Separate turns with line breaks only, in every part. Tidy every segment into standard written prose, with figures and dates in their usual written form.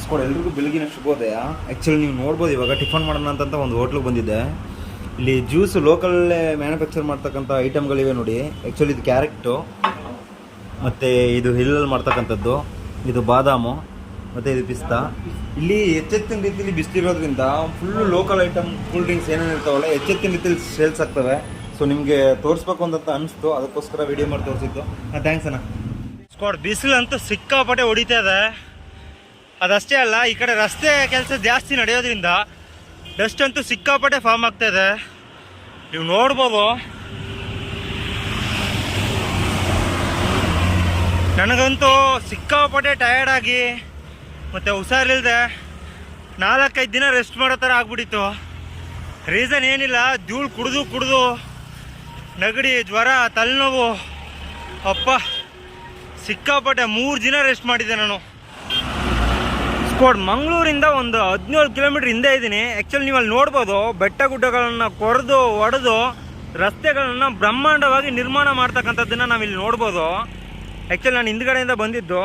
ಸ್ಕೋಡ್ ಎಲ್ರಿಗೂ ಬೆಳಗಿನ ಶುಭೋದಯ. ಆ್ಯಕ್ಚುಲಿ ನೀವು ನೋಡ್ಬೋದು, ಇವಾಗ ಟಿಫನ್ ಮಾಡೋಣ ಅಂತ ಒಂದು ಹೋಟ್ಲಿಗೆ ಬಂದಿದ್ದೆ. ಇಲ್ಲಿ ಜ್ಯೂಸ್ ಲೋಕಲ್ಲೇ ಮ್ಯಾನುಫ್ಯಾಕ್ಚರ್ ಮಾಡ್ತಕ್ಕಂಥ ಐಟಮ್ಗಳಿವೆ ನೋಡಿ. ಆ್ಯಕ್ಚುಲಿ ಇದು ಕ್ಯಾರೆಕ್ಟು, ಮತ್ತು ಇದು ಹಿಲ್ಲಲ್ಲಿ ಮಾಡ್ತಕ್ಕಂಥದ್ದು, ಇದು ಬಾದಾಮು, ಮತ್ತು ಇದು ಪಿಸ್ತಾ. ಇಲ್ಲಿ ಎಚ್ಚೆತ್ತಿನ ರೀತಿಯಲ್ಲಿ ಬಿಸಿಲಿರೋದ್ರಿಂದ full local item cool drinks ಏನೇನು ಇರ್ತಾವಲ್ಲ ಎಚ್ಚೆತ್ತಿನ ರೀತಿಯಲ್ಲಿ ಸೇಲ್ಸ್ ಆಗ್ತವೆ. ಸೊ ನಿಮಗೆ ತೋರಿಸ್ಬೇಕು ಅಂತ ಅನಿಸ್ತು, ಅದಕ್ಕೋಸ್ಕರ ವಿಡಿಯೋ ಮಾಡಿ ತೋರಿಸಿದ್ದು. ಥ್ಯಾಂಕ್ಸ್ ಅಣ್ಣ. ಸ್ಕ್ವಾಡ್ ಬಿಸಿಲು ಅಂತೂ ಸಿಕ್ಕಾಪಟ್ಟೆ ಹೊಡಿತಾ ಇದೆ. ಅದಷ್ಟೇ ಅಲ್ಲ, ಈ ಕಡೆ ರಸ್ತೆ ಕೆಲಸ ಜಾಸ್ತಿ ನಡೆಯೋದ್ರಿಂದ ಡಸ್ಟ್ ಅಂತೂ ಸಿಕ್ಕಾಪಟ್ಟೆ ಫಾರ್ಮ್ ಆಗ್ತಾ ಇದೆ. ನೀವು ನೋಡ್ಬೋದು, ನನಗಂತೂ ಸಿಕ್ಕಾಪಟ್ಟೆ ಟಯರ್ಡ್ ಆಗಿ ಮತ್ತು ಹುಷಾರಿಲ್ಲದೆ 4-5 ದಿನ ರೆಸ್ಟ್ ಮಾಡೋ ಥರ ಆಗ್ಬಿಟ್ಟಿತ್ತು. ರೀಸನ್ ಏನಿಲ್ಲ, ಧೂಳು ಕುಡಿದು ನೆಗಡಿ, ಜ್ವರ, ತಲೆನೋವು. ಅಪ್ಪ ಸಿಕ್ಕಾಪಟ್ಟೆ 3 ದಿನ ರೆಸ್ಟ್ ಮಾಡಿದ್ದೆ ನಾನು. ಸ್ಕ್ವಾಡ್ ಮಂಗಳೂರಿಂದ ಒಂದು 17 ಕಿಲೋಮೀಟ್ರ್ ಹಿಂದೆ ಇದ್ದೀನಿ. ಆ್ಯಕ್ಚುಲಿ ನೀವು ಅಲ್ಲಿ ನೋಡ್ಬೋದು, ಬೆಟ್ಟ ಗುಡ್ಡಗಳನ್ನು ಕೊರೆದು ಒಡೆದು ರಸ್ತೆಗಳನ್ನು ಬ್ರಹ್ಮಾಂಡವಾಗಿ ನಿರ್ಮಾಣ ಮಾಡ್ತಕ್ಕಂಥದ್ದನ್ನು ನಾವಿಲ್ಲಿ ನೋಡ್ಬೋದು. ಆ್ಯಕ್ಚುಲಿ ನಾನು ಹಿಂದ್ಗಡೆಯಿಂದ ಬಂದಿದ್ದು.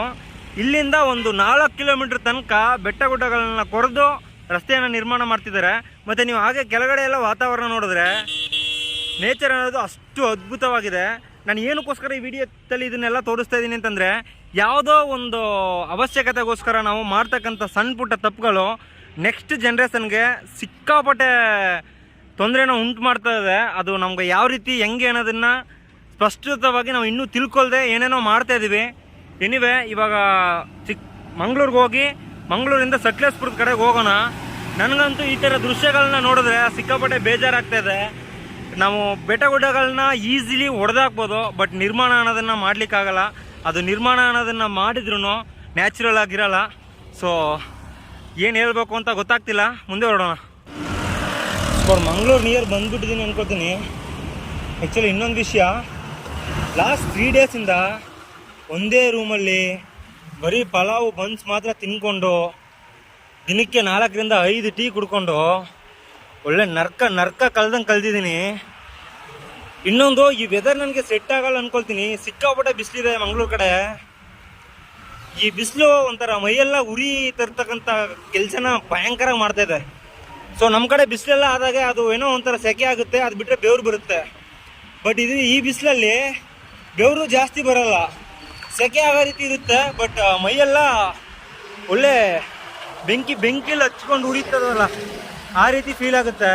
ಇಲ್ಲಿಂದ ಒಂದು 4 ಕಿಲೋಮೀಟ್ರ್ ತನಕ ಬೆಟ್ಟ ಗುಡ್ಡಗಳನ್ನು ಕೊರೆದು ರಸ್ತೆಯನ್ನು ನಿರ್ಮಾಣ ಮಾಡ್ತಿದ್ದಾರೆ. ಮತ್ತು ನೀವು ಹಾಗೆ ಕೆಳಗಡೆ ಎಲ್ಲ ವಾತಾವರಣ ನೋಡಿದ್ರೆ ನೇಚರ್ ಅನ್ನೋದು ಅಷ್ಟು ಅದ್ಭುತವಾಗಿದೆ. ನಾನು ಏನಕ್ಕೋಸ್ಕರ ಈ ವಿಡಿಯೋದಲ್ಲಿ ಇದನ್ನೆಲ್ಲ ತೋರಿಸ್ತಾ ಇದ್ದೀನಿ ಅಂತಂದರೆ, ಯಾವುದೋ ಒಂದು ಅವಶ್ಯಕತೆಗೋಸ್ಕರ ನಾವು ಮಾಡ್ತಕ್ಕಂಥ ಸಣ್ಣ ಪುಟ್ಟ ತಪ್ಪುಗಳು ನೆಕ್ಸ್ಟ್ ಜನ್ರೇಷನ್ಗೆ ಸಿಕ್ಕಾಪಟ್ಟೆ ತೊಂದರೆನ ಉಂಟು ಮಾಡ್ತಾ ಇದೆ. ಅದು ನಮ್ಗೆ ಯಾವ ರೀತಿ ಹೆಂಗೆ ಅನ್ನೋದನ್ನು ಸ್ಪಷ್ಟವಾಗಿ ನಾವು ಇನ್ನೂ ತಿಳ್ಕೊಳ್ದೆ ಏನೇನೋ ಮಾಡ್ತಾಯಿದ್ದೀವಿ. ಎನಿವೆ, ಇವಾಗ ಮಂಗಳೂರಿಗೆ ಹೋಗಿ ಮಂಗಳೂರಿಂದ ಸಕಲೇಶಪುರದ ಕಡೆಗೆ ಹೋಗೋಣ. ನನಗಂತೂ ಈ ಥರ ದೃಶ್ಯಗಳನ್ನ ನೋಡಿದ್ರೆ ಸಿಕ್ಕಾಪಟ್ಟೆ ಬೇಜಾರಾಗ್ತಾಯಿದೆ. ನಾವು ಬೆಟ್ಟ ಗುಡ್ಡಗಳನ್ನ ಈಸಿಲಿ ಹೊಡೆದಾಕ್ಬೋದು, ಬಟ್ ನಿರ್ಮಾಣ ಅನ್ನೋದನ್ನು ಮಾಡಲಿಕ್ಕಾಗಲ್ಲ. ಅದು ನಿರ್ಮಾಣ ಅನ್ನೋದನ್ನು ಮಾಡಿದ್ರೂ ನ್ಯಾಚುರಲ್ ಆಗಿರಲ್ಲ. ಸೊ ಏನು ಹೇಳಬೇಕು ಅಂತ ಗೊತ್ತಾಗ್ತಿಲ್ಲ, ಮುಂದೆ ಹೊರಡೋಣ. ಮಂಗಳೂರು ನಿಯರ್ ಬಂದುಬಿಟ್ಟಿದ್ದೀನಿ ಅನ್ಕೋತೀನಿ. ಆ್ಯಕ್ಚುಲಿ ಇನ್ನೊಂದು ವಿಷಯ, ಲಾಸ್ಟ್ 3 ಡೇಸಿಂದ ಒಂದೇ ರೂಮಲ್ಲಿ ಬರೀ ಪಲಾವು ಬನ್ಸ್ ಮಾತ್ರ ತಿನ್ಕೊಂಡು ದಿನಕ್ಕೆ 4ರಿಂದ 5 ಟೀ ಕುಡ್ಕೊಂಡು ಒಳ್ಳೆ ನರ್ಕ ಕಳ್ದಂಗೆ ಕಳೆದಿದ್ದೀನಿ. ಇನ್ನೊಂದು, ಈ ವೆದರ್ ನನಗೆ ಸೆಟ್ ಆಗಲ್ಲ ಅಂದ್ಕೊಳ್ತೀನಿ. ಸಿಕ್ಕಾಪಟ್ಟೆ ಬಿಸಿಲಿದೆ ಮಂಗಳೂರು ಕಡೆ. ಈ ಬಿಸಿಲು ಒಂಥರ ಮೈಯೆಲ್ಲ ಉರಿ ತರ್ತಕ್ಕಂಥ ಕೆಲಸನ ಭಯಂಕರ ಮಾಡ್ತಾಯಿದೆ. ಸೊ ನಮ್ಮ ಕಡೆ ಬಿಸಿಲೆಲ್ಲ ಆದಾಗ ಅದು ಏನೋ ಒಂಥರ ಸೆಕೆ ಆಗುತ್ತೆ, ಅದು ಬಿಟ್ಟರೆ ಬೆವರು ಬರುತ್ತೆ. ಬಟ್ ಈ ಬಿಸಿಲಲ್ಲಿ ಬೆವರು ಜಾಸ್ತಿ ಬರಲ್ಲ, ಸೆಕೆ ಆಗೋ ರೀತಿ ಇರುತ್ತೆ. ಬಟ್ ಮೈಯೆಲ್ಲ ಒಳ್ಳೆ ಬೆಂಕಿಲಿ ಹಚ್ಕೊಂಡು ಉರಿತದಲ್ಲ, ಆ ರೀತಿ ಫೀಲ್ ಆಗುತ್ತೆ.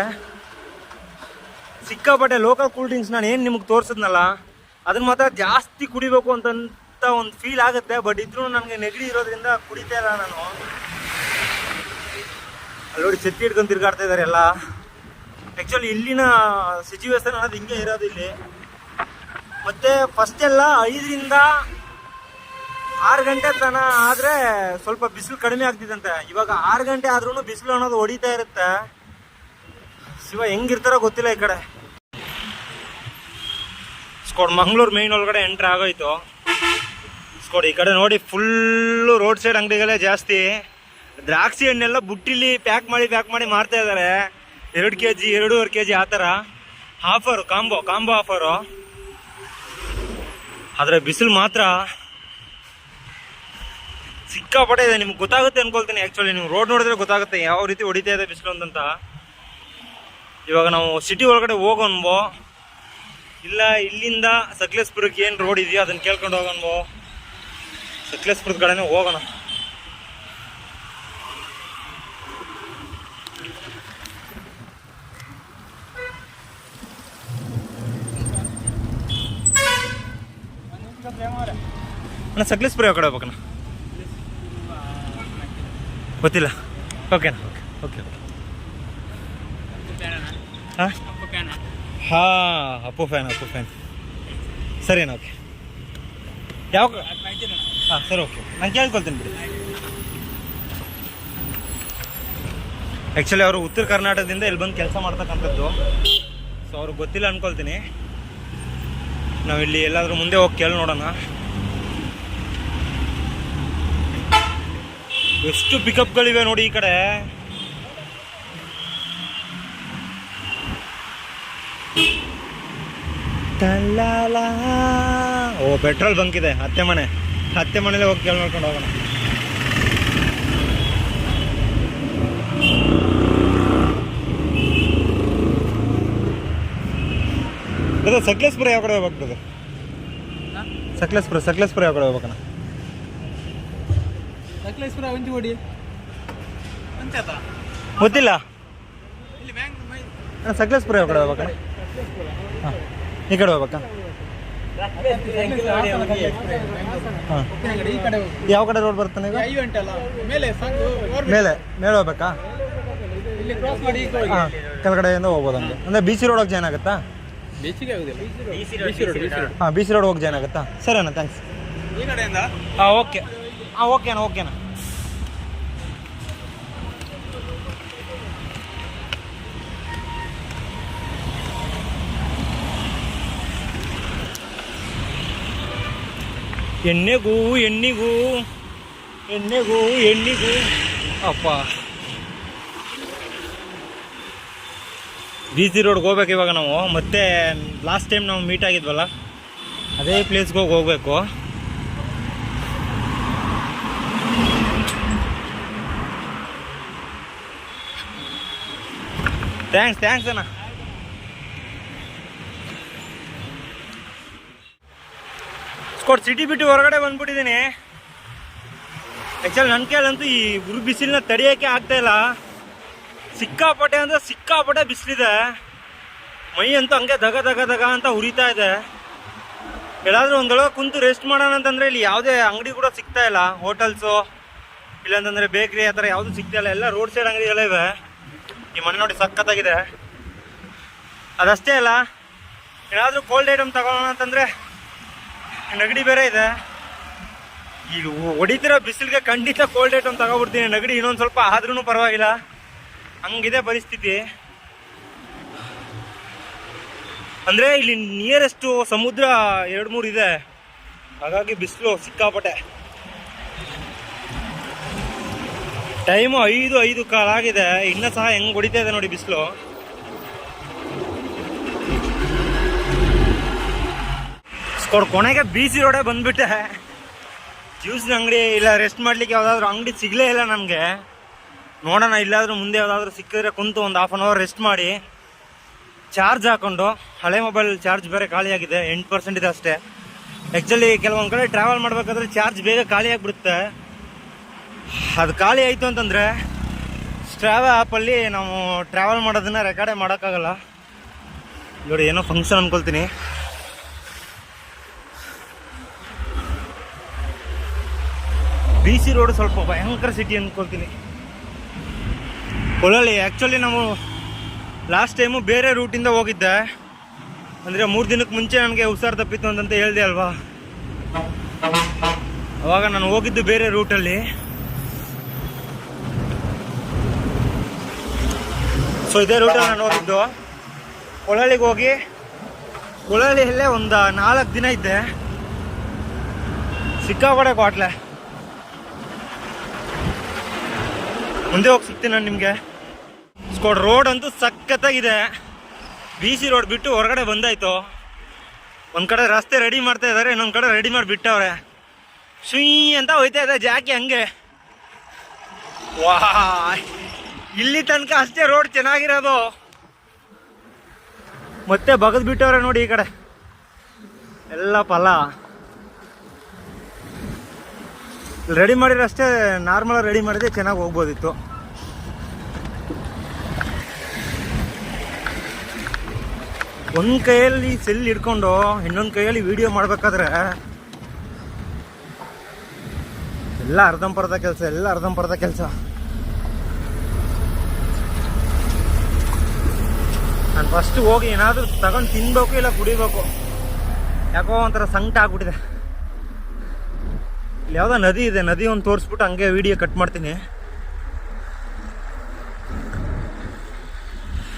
ಸಿಕ್ಕಾಪಟ್ಟೆ ಲೋಕಲ್ ಕೂಲ್ ಡ್ರಿಂಕ್ಸ್ ನಾನು ಏನು ನಿಮಗೆ ತೋರಿಸಿದ್ನಲ್ಲ, ಅದನ್ನ ಮಾತ್ರ ಜಾಸ್ತಿ ಕುಡಿಬೇಕು ಅಂತ ಒಂದು ಫೀಲ್ ಆಗುತ್ತೆ. ಬಟ್ ಇದ್ರೂ ನನಗೆ ನೆಗಡಿ ಇರೋದ್ರಿಂದ ಕುಡಿತಾ ಇಲ್ಲ ನಾನು. ಅಲ್ಲಿ ನೋಡಿ, ಛತ್ತಿ ಹಿಡ್ಕೊಂಡು ತಿರ್ಗಾಡ್ತಾ ಇದ್ದಾರೆ ಎಲ್ಲ. ಆ್ಯಕ್ಚುಲಿ ಇಲ್ಲಿನ ಸಿಚುವೇಶನ್ ಅನ್ನೋದು ಹಿಂಗೆ ಇರೋದು ಇಲ್ಲಿ. ಮತ್ತು ಫಸ್ಟೆಲ್ಲ 5ರಿಂದ 6 ಗಂಟೆ ತನಕ ಆದರೆ ಸ್ವಲ್ಪ ಬಿಸಿಲು ಕಡಿಮೆ ಆಗ್ತಿದಂತೆ. ಇವಾಗ 6 ಗಂಟೆ ಆದ್ರೂ ಬಿಸಿಲು ಅನ್ನೋದು ಹೊಡಿತಾ ಇರುತ್ತೆ. ಶಿವ ಹೆಂಗಿರ್ತಾರೋ ಗೊತ್ತಿಲ್ಲ ಈ ಕಡೆ. ಸ್ಕೋಡ್ ಮಂಗಳೂರು ಮೇನ್ ಒಳಗಡೆ ಎಂಟ್ರ್ ಆಗೋಯ್ತು. ಸ್ಕೋಡ್ ಈ ಕಡೆ ನೋಡಿ, ಫುಲ್ಲು ರೋಡ್ ಸೈಡ್ ಅಂಗಡಿಗಳೇ ಜಾಸ್ತಿ. ದ್ರಾಕ್ಷಿ ಹಣ್ಣೆಲ್ಲ ಬುಟ್ಟಿಲಿ ಪ್ಯಾಕ್ ಮಾಡಿ ಮಾರ್ತಾ ಇದ್ದಾರೆ. 2 kg 2.5 kg ಆ ಥರ ಆಫರು, ಕಾಂಬೋ ಆಫರು. ಆದರೆ ಬಿಸಿಲು ಮಾತ್ರ ಸಿಕ್ಕಾಪಟ್ಟೆ ಇದೆ. ನಿಮ್ಗೆ ಗೊತ್ತಾಗುತ್ತೆ ಅನ್ಕೊಳ್ತೀನಿ. ಆ್ಯಕ್ಚುಲಿ ನೀವು ರೋಡ್ ನೋಡಿದ್ರೆ ಗೊತ್ತಾಗುತ್ತೆ ಯಾವ ರೀತಿ ಹೊಡಿತಾ ಇದೆ ಬಿಸಿಲು ಅಂತ. ಇವಾಗ ನಾವು ಸಿಟಿ ಒಳಗಡೆ ಹೋಗೋನ್ಬೋ, ಇಲ್ಲ ಇಲ್ಲಿಂದ ಸಕಲೇಶಪುರಕ್ಕೆ ಏನು ರೋಡ್ ಇದೆಯೋ ಅದನ್ನು ಕೇಳ್ಕೊಂಡು ಹೋಗೋನ್ಬೋ. ಸಕಲೇಶಪುರದ ಕಡೆನೇ ಹೋಗೋಣ. ಅಣ್ಣ ಸಕಲೇಶಪುರ ಯಾವ ಕಡೆ ಹೋಗ್ಬೇಕಣ್ಣ? ಗೊತ್ತಿಲ್ಲ. ಓಕೆನಾ? ಓಕೆ. ಹಾಂ, ಅಪ್ಪು ಫ್ಯಾನ್. ಸರಿನಾ? ಓಕೆ. ಯಾವ? ಹಾಂ ಸರಿ, ಓಕೆ. ನಾನು ಕೇಳ್ಕೊಳ್ತೀನಿ ಬಿಡಿ. ಆ್ಯಕ್ಚುಲಿ ಅವರು ಉತ್ತರ ಕರ್ನಾಟಕದಿಂದ ಇಲ್ಲಿ ಬಂದು ಕೆಲಸ ಮಾಡ್ತಕ್ಕಂಥದ್ದು. ಸೊ ಅವ್ರಿಗೆ ಗೊತ್ತಿಲ್ಲ ಅಂದ್ಕೊಳ್ತೀನಿ. ನಾವಿಲ್ಲಿ ಎಲ್ಲಾದರೂ ಮುಂದೆ ಹೋಗಿ ಕೇಳಿ ನೋಡೋಣ. ಎಷ್ಟು ಪಿಕಪ್ಗಳಿವೆ ನೋಡಿ ಈ ಕಡೆ. ಓ, ಪೆಟ್ರೋಲ್ ಬಂಕ್ ಇದೆ. ಅತ್ತೆ ಮನೆಯಲ್ಲೇ ಹೋಗಿ ಕೇಳಿ ನೋಡ್ಕೊಂಡು ಹೋಗೋಣ. ಬ್ರದರ್ ಸಕಲೇಶ್ಪುರ ಯಾವ ಕಡೆ ಹೋಗ್ಬೇಕು ಬ್ರದರ್? ಸಕಲೇಶ್ಪುರ ಯಾವ ಕಡೆ ಹೋಗ್ಬೇಕಣ್ಣ?
ಸಕಲೇಶ್ಪುರ ಒಂಜಿಗೋಡಿ
ಗೊತ್ತಿಲ್ಲ ಸಕಲೇಶ್ಪುರ ಯಾವ ಕಡೆ ಹೋಗ್ಬೇಕಣ್ಣ? ಹಾಂ ಈ ಕಡೆ ಹೋಗ್ಬೇಕಾ? ಹಾಂ ಯಾವ ಕಡೆ ರೋಡ್ ಬರ್ತಾನೆ ಈಗ? ಮೇಲೆ ಹೋಗ್ಬೇಕಾ? ಹಾಂ ಕೆಳಗಡೆಯಿಂದ ಹೋಗ್ಬೋದು ಹಂಗೆ. ಅಂದರೆ ಬಿ ಸಿ ರೋಡ್ ಹೋಗಿ ಜಾಯ್ನ್ ಆಗುತ್ತಾ? ಹಾಂ ಬಿ ಸಿ ರೋಡ್ ಹೋಗಿ ಜಾಯ್ನ್ ಆಗುತ್ತಾ? ಸರಿ ಅಣ್ಣ ಥ್ಯಾಂಕ್ಸ್. ಹಾಂ ಓಕೆ ಓಕೆನಾ. ಎಣ್ಣಿಗೂ ಅಪ್ಪ ಬಿ ಸಿ ರೋಡ್ಗೆ ಹೋಗ್ಬೇಕು ಇವಾಗ ನಾವು. ಮತ್ತೆ ಲಾಸ್ಟ್ ಟೈಮ್ ನಾವು ಮೀಟ್ ಆಗಿದ್ವಲ್ಲ ಅದೇ ಪ್ಲೇಸ್ಗೆ ಹೋಗ್ಬೇಕು. ಥ್ಯಾಂಕ್ಸ್ ಅಣ್ಣ. ಸ್ಕೋಟ್ ಸಿಟಿ ಬಿಟ್ಟು ಹೊರಗಡೆ ಬಂದ್ಬಿಟ್ಟಿದ್ದೀನಿ. ಆ್ಯಕ್ಚುಲಿ ನನ್ನ ಕೈಲಂತೂ ಈ ಉರು ಬಿಸಿಲನ್ನ ತಡೆಯೋಕ್ಕೆ ಆಗ್ತಾಯಿಲ್ಲ. ಸಿಕ್ಕಾಪಟ್ಟೆ ಬಿಸಿಲಿದೆ. ಮೈ ಅಂತೂ ಹಂಗೆ ದಗ ಅಂತ ಉರಿತಾ ಇದೆ. ಎಲ್ಲಾದರೂ ಒಂದೊಳಗೆ ಕುಂತು ರೆಸ್ಟ್ ಮಾಡೋಣ ಅಂತಂದರೆ ಇಲ್ಲಿ ಯಾವುದೇ ಅಂಗಡಿ ಕೂಡ ಸಿಗ್ತಾ ಇಲ್ಲ. ಹೋಟೆಲ್ಸು ಇಲ್ಲಾಂತಂದರೆ ಬೇಕ್ರಿ ಆ ಥರ ಯಾವುದೂ ಸಿಗ್ತಾ ಇಲ್ಲ. ಎಲ್ಲ ರೋಡ್ ಸೈಡ್ ಅಂಗಡಿಗಳೇ ಇವೆ. ಈ ಮನೆ ನೋಡಿ ಸಖತ್ತಾಗಿದೆ. ಅದಷ್ಟೇ ಅಲ್ಲ, ಏನಾದರೂ ಕೋಲ್ಡ್ ಐಟಮ್ ತಗೊಳ್ಳೋಣ ಅಂತಂದರೆ ನೆಗಡಿ ಬೇರೆ ಇದೆ. ಈಗ ಹೊಡಿತಿರೋ ಬಿಸಿಲಿಗೆ ಖಂಡಿತ ಕೋಲ್ಡ್ ಐಟಮ್ ತಗೊಬಿಡ್ತೀನಿ. ನೆಗಡಿ ಇನ್ನೊಂದು ಸ್ವಲ್ಪ ಆದ್ರೂ ಪರವಾಗಿಲ್ಲ, ಹಂಗಿದೆ ಪರಿಸ್ಥಿತಿ. ಅಂದರೆ ಇಲ್ಲಿ ನಿಯರೆಸ್ಟು ಸಮುದ್ರ 2-3 ಇದೆ, ಹಾಗಾಗಿ ಬಿಸಿಲು ಸಿಕ್ಕಾಪಟ್ಟೆ. ಟೈಮು 5 ಕಾಲ ಆಗಿದೆ, ಇನ್ನೂ ಸಹ ಹೆಂಗೆ ಹೊಡಿತಾ ಇದೆ ನೋಡಿ ಬಿಸಿಲು. ಕೊನೆಗೆ ಬಿ ಸಿ ರೋಡೇ ಬಂದ್ಬಿಟ್ಟೆ. ಜ್ಯೂಸ್ನ ಅಂಗಡಿ ಇಲ್ಲ, ರೆಸ್ಟ್ ಮಾಡ್ಲಿಕ್ಕೆ ಯಾವುದಾದ್ರೂ ಅಂಗಡಿ ಸಿಗಲೇ ಇಲ್ಲ ನಮಗೆ. ನೋಡೋಣ ಇಲ್ಲಾದರೂ ಮುಂದೆ ಯಾವುದಾದ್ರೂ ಸಿಕ್ಕಿದ್ರೆ ಕುಂತು ಒಂದು 1/2 hour ರೆಸ್ಟ್ ಮಾಡಿ ಚಾರ್ಜ್ ಹಾಕ್ಕೊಂಡು. ಹಳೆ ಮೊಬೈಲ್ ಚಾರ್ಜ್ ಬೇರೆ ಖಾಲಿಯಾಗಿದೆ, 8% ಇದೆ ಅಷ್ಟೇ. ಆ್ಯಕ್ಚುಲಿ ಕೆಲವೊಂದು ಕಡೆ ಟ್ರಾವೆಲ್ ಮಾಡಬೇಕಾದ್ರೆ ಚಾರ್ಜ್ ಬೇಗ ಖಾಲಿ ಆಗಿಬಿಡುತ್ತೆ. ಅದು ಖಾಲಿ ಆಯಿತು ಅಂತಂದರೆ ಸ್ಟ್ರಾವ ಆ್ಯಪಲ್ಲಿ ನಾವು ಟ್ರಾವೆಲ್ ಮಾಡೋದನ್ನು ರೆಕಾರ್ಡೇ ಮಾಡೋಕ್ಕಾಗಲ್ಲ. ನೋಡಿ ಏನೋ ಫಂಕ್ಷನ್ ಅಂದ್ಕೊಳ್ತೀನಿ. ಬಿ ಸಿ ರೋಡ್ ಸ್ವಲ್ಪ ಭಯಂಕರ ಸಿಟಿ ಅಂದ್ಕೊಳ್ತೀನಿ. ಒಳ್ಳೊಳ್ಳೆ ಆ್ಯಕ್ಚುಲಿ ನಾವು ಲಾಸ್ಟ್ ಟೈಮು ಬೇರೆ ರೂಟಿಂದ ಹೋಗಿದ್ದೆ. ಅಂದರೆ 3 ದಿನಕ್ಕೆ ಮುಂಚೆ ನನಗೆ ಹುಷಾರು ತಪ್ಪಿತ್ತು ಅಂತಂತ ಹೇಳಿದೆ ಅಲ್ವಾ. ಅವಾಗ ನಾನು ಹೋಗಿದ್ದು ಬೇರೆ ರೂಟಲ್ಲಿ. ಸೊ ಇದೇ ರೂಟಲ್ಲಿ ನಾನು ಹೋಗಿದ್ದು. ಕೊಳ್ಳಳ್ಳಿಗೆ ಹೋಗಿ ಕೊಳ್ಳಳ್ಳಿಯಲ್ಲೇ ಒಂದು 4 ದಿನ ಇದ್ದೆ. ಸಿಕ್ಕಾಪಟ್ಟೆ ಕ್ವಾಟ್ಲೆ. ಮುಂದೆ ಹೋಗಿ ಸಿಗ್ತೀನಿ ನಾನು ನಿಮಗೆ. ಸ್ಕೋಡ್ ರೋಡ್ ಅಂತೂ ಸಖತ್ತಾಗಿದೆ. ಬಿ ಸಿ ರೋಡ್ ಬಿಟ್ಟು ಹೊರಗಡೆ ಬಂದಾಯ್ತು. ಒಂದು ಕಡೆ ರಸ್ತೆ ರೆಡಿ ಮಾಡ್ತಾ ಇದ್ದಾರೆ, ಇನ್ನೊಂದು ಕಡೆ ರೆಡಿ ಮಾಡಿ ಬಿಟ್ಟವ್ರೆ. ಶುಯ್ ಅಂತ ಹೋಯ್ತಾ ಇದೆ ಜಾಕಿ ಹಂಗೆ. ವಾ, ಇಲ್ಲಿ ತನಕ ಅಷ್ಟೇ ರೋಡ್ ಚೆನ್ನಾಗಿರೋದು. ಮತ್ತೆ ಬಗದ್ ಬಿಟ್ಟವ್ರೆ ನೋಡಿ ಈ ಕಡೆ ಎಲ್ಲ ಫಲ. ರೆಡಿ ಮಾಡಿದ್ರೆ ಅಷ್ಟೇ, ನಾರ್ಮಲ್ ರೆಡಿ ಮಾಡಿದ್ರೆ ಚೆನ್ನಾಗಿ ಹೋಗ್ಬೋದಿತ್ತು. ಒಂದು ಕೈಯಲ್ಲಿ ಸೆಲ್ ಹಿಡ್ಕೊಂಡು ಇನ್ನೊಂದು ಕೈಯಲ್ಲಿ ವಿಡಿಯೋ ಮಾಡ್ಬೇಕಾದ್ರೆ ಎಲ್ಲ ಅರ್ಧಂಬರ್ಧ ಕೆಲಸ. ನಾನು ಫಸ್ಟ್ ಹೋಗಿ ಏನಾದರೂ ತಗೊಂಡು ತಿನ್ಬೇಕು ಇಲ್ಲ ಕುಡಿಬೇಕು. ಯಾಕೋ ಒಂಥರ ಸಂಕಟ ಆಗ್ಬಿಟ್ಟಿದೆ. ಇಲ್ಲಿ ಯಾವುದೋ ನದಿ ಇದೆ, ನದಿ ಒಂದು ತೋರಿಸ್ಬಿಟ್ಟು ಹಂಗೆ ವಿಡಿಯೋ ಕಟ್ ಮಾಡ್ತೀನಿ.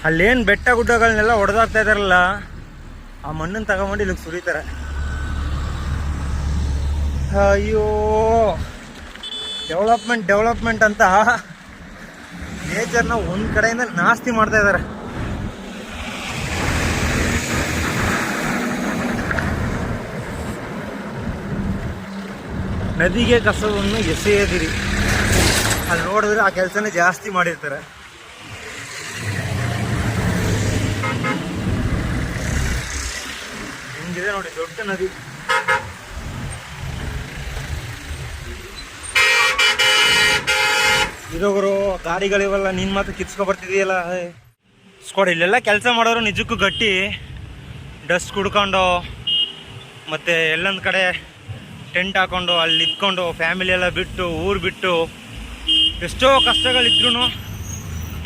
ಅಲ್ಲೇನು ಬೆಟ್ಟ ಗುಡ್ಡಗಳನ್ನೆಲ್ಲ ಹೊಡೆದಾಗ್ತಾ ಇದಾರಲ್ಲ, ಆ ಮಣ್ಣನ್ನು ತಗೊಂಡು ಇಲ್ಲಿಗೆ ಸುರಿತಾರೆ. ಅಯ್ಯೋ, ಡೆವಲಪ್ಮೆಂಟ್ ಅಂತ ನೇಚರ್ನ ಒಂದು ಕಡೆಯಿಂದ ನಾಸ್ತಿ ಮಾಡ್ತಾ ಇದ್ದಾರೆ. ನದಿಗೆ ಕಸವನ್ನು ಎಸೆಯದಿರಿ. ಅಲ್ಲಿ ನೋಡಿದ್ರೆ ಆ ಕೆಲಸನೇ ಜಾಸ್ತಿ ಮಾಡಿರ್ತಾರೆ. ಹಿಂಗಿದೆ ನೋಡಿ ದೊಡ್ಡ ನದಿ. ಇರೋರು ಗಾಡಿಗಳಿವೆಲ್ಲ ನೀನು ಮಾತ್ರ ಕಿತ್ಸ್ಕೊ ಬರ್ತಿದೀಯಲ್ಲ. ಸ್ಕೋಡ್ ಇಲ್ಲೆಲ್ಲ ಕೆಲಸ ಮಾಡೋರು ನಿಜಕ್ಕೂ ಗಟ್ಟಿ. ಡಸ್ಟ್ ಕುಡ್ಕೊಂಡು ಮತ್ತು ಎಲ್ಲೊಂದು ಕಡೆ ಟೆಂಟ್ ಹಾಕ್ಕೊಂಡು ಅಲ್ಲಿ ಇದ್ಕೊಂಡು ಫ್ಯಾಮಿಲಿ ಎಲ್ಲ ಬಿಟ್ಟು ಊರು ಬಿಟ್ಟು ಎಷ್ಟೋ ಕಷ್ಟಗಳಿದ್ರೂ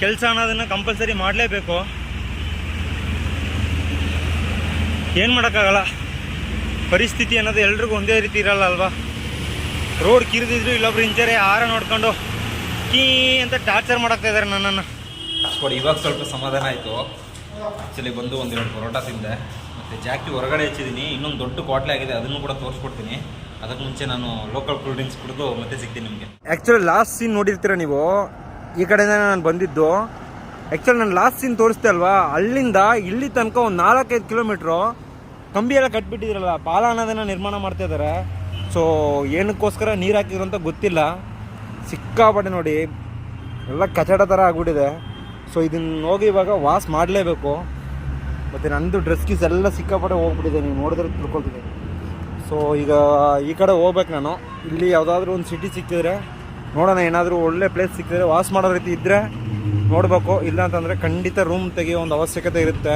ಕೆಲಸ ಅನ್ನೋದನ್ನು ಕಂಪಲ್ಸರಿ ಮಾಡಲೇಬೇಕು. ಏನು ಮಾಡೋಕ್ಕಾಗಲ್ಲ, ಪರಿಸ್ಥಿತಿ ಅನ್ನೋದು ಎಲ್ರಿಗೂ ಒಂದೇ ರೀತಿ ಇರಲ್ಲ ಅಲ್ವಾ. ರೋಡ್ ಕಿರಿದಿದ್ರು ಇಲ್ಲೊಬ್ರು ಇಂಚರೆ ಆರ ನೋಡ್ಕೊಂಡು ಕೀ ಅಂತ ಟಾರ್ಚರ್ ಮಾಡಾಕ್ತಾ ಇದ್ದಾರೆ ನನ್ನನ್ನು.
ಸ್ಕೋಡ್ ಇವಾಗ ಸ್ವಲ್ಪ ಸಮಾಧಾನ ಆಯಿತು. ಆ್ಯಕ್ಚುಲಿ ಬಂದು ಒಂದೆರಡು ಪರೋಟ ತಿಂದೆ ಮತ್ತು ಜಾಕಿ ಹೊರಗಡೆ ಹಚ್ಚಿದ್ದೀನಿ. ಇನ್ನೊಂದು ದೊಡ್ಡ ಕ್ವಾಟ್ಲೆ ಆಗಿದೆ, ಅದನ್ನು ಕೂಡ ತೋರಿಸ್ಕೊಡ್ತೀನಿ. ಅದಕ್ಕೆ ಮುಂಚೆ ನಾನು ಲೋಕಲ್ ಕೂಲ್ ಡ್ರಿಂಕ್ಸ್ ಕುಡಿದು ಮತ್ತೆ ಸಿಗ್ತೀನಿ ನಿಮಗೆ.
ಆ್ಯಕ್ಚುಲಿ ಲಾಸ್ಟ್ ಸೀನ್ ನೋಡಿರ್ತೀರ ನೀವು, ಈ ಕಡೆಯಿಂದ ನಾನು ಬಂದಿದ್ದು. ಆ್ಯಕ್ಚುಲಿ ನಾನು ಲಾಸ್ಟ್ ಸೀನ್ ತೋರಿಸ್ತೆ ಅಲ್ವಾ, ಅಲ್ಲಿಂದ ಇಲ್ಲಿ ತನಕ ಒಂದು 4-5 ಕಿಲೋಮೀಟ್ರು ಕಂಬಿ ಎಲ್ಲ ಕಟ್ಬಿಟ್ಟಿದ್ರಲ್ಲ, ಪಾಲ ಅನ್ನೋದನ್ನು ನಿರ್ಮಾಣ ಮಾಡ್ತಾ ಇದ್ದಾರೆ. ಸೊ ಏನಕ್ಕೋಸ್ಕರ ನೀರು ಹಾಕಿದ್ರು ಅಂತ ಗೊತ್ತಿಲ್ಲ. ಸಿಕ್ಕಾಪಟ್ಟೆ ನೋಡಿ ಎಲ್ಲ ಕಚಡ ಥರ ಆಗ್ಬಿಟ್ಟಿದೆ. ಸೊ ಇದನ್ನು ಹೋಗಿ ಇವಾಗ ವಾಶ್ ಮಾಡಲೇಬೇಕು. ಮತ್ತು ನನ್ನದು ಡ್ರೆಸ್ ಗೀಸ್ ಎಲ್ಲ ಸಿಕ್ಕಾಪಟ್ಟೆ ಹೋಗ್ಬಿಟ್ಟಿದೆ, ನೀವು ನೋಡಿದ್ರೆ ತಿಳ್ಕೊಳ್ತೀನಿ. ಸೊ ಈಗ ಈ ಕಡೆ ಹೋಗ್ಬೇಕು ನಾನು. ಇಲ್ಲಿ ಯಾವುದಾದ್ರೂ ಒಂದು ಸಿಟಿ ಸಿಕ್ಕಿದ್ರೆ ನೋಡೋಣ, ಏನಾದರೂ ಒಳ್ಳೆ ಪ್ಲೇಸ್ ಸಿಕ್ಕಿದ್ರೆ ವಾಶ್ ಮಾಡೋ ರೀತಿ ಇದ್ದರೆ ನೋಡಬೇಕು. ಇಲ್ಲ ಅಂತಂದರೆ ಖಂಡಿತ ರೂಮ್ ತೆಗೆಯೋ ಒಂದು ಅವಶ್ಯಕತೆ ಇರುತ್ತೆ.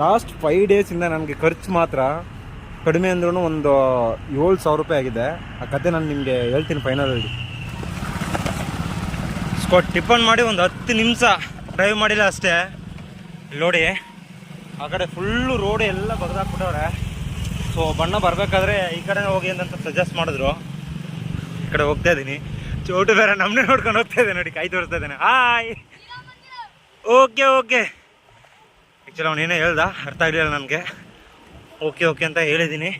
ಲಾಸ್ಟ್ 5 ಡೇಸಿಂದ ನನಗೆ ಖರ್ಚು ಮಾತ್ರ ಕಡಿಮೆ ಅಂದ್ರೂ ಒಂದು 7,000 ರೂಪಾಯಿ ಆಗಿದೆ. ಆ ಕತೆ ನಾನು ನಿಮಗೆ ಹೇಳ್ತೀನಿ ಫೈನಲಲ್ಲಿ. ಟಿಫನ್ ಮಾಡಿ ಒಂದು 10 ನಿಮಿಷ ಡ್ರೈವ್ ಮಾಡಿಲ್ಲ ಅಷ್ಟೇ. ನೋಡಿ ಆ ಕಡೆ ಫುಲ್ಲು ರೋಡ್ ಎಲ್ಲ ಬಗ್ದಾಕ್ಬಿಟ್ಟವ್ರೆ. ಸೊ ಬಣ್ಣ ಬರಬೇಕಾದ್ರೆ ಈ ಕಡೆ ಹೋಗಿ ಅಂತ ಸಜೆಸ್ಟ್ ಮಾಡಿದ್ರು. ಈ ಕಡೆ ಹೋಗ್ತಾ ಇದ್ದೀನಿ. ಚೋಟು ಬೇರೆ ನಮ್ಮನ್ನೇ ನೋಡ್ಕೊಂಡು ಹೋಗ್ತಾ ಇದ್ದೆ ನೋಡಿ, ಕೈ ತೋರಿಸ್ತಾ ಇದ್ದೇನೆ. Hi, okay okay. ಆ್ಯಕ್ಚುಲಿ ಅವನೇನೇ ಹೇಳ್ದ, ಅರ್ಥ ಆಗಲಿಲ್ಲ ನನಗೆ. ಓಕೆ ಓಕೆ ಅಂತ ಹೇಳಿದ್ದೀನಿ.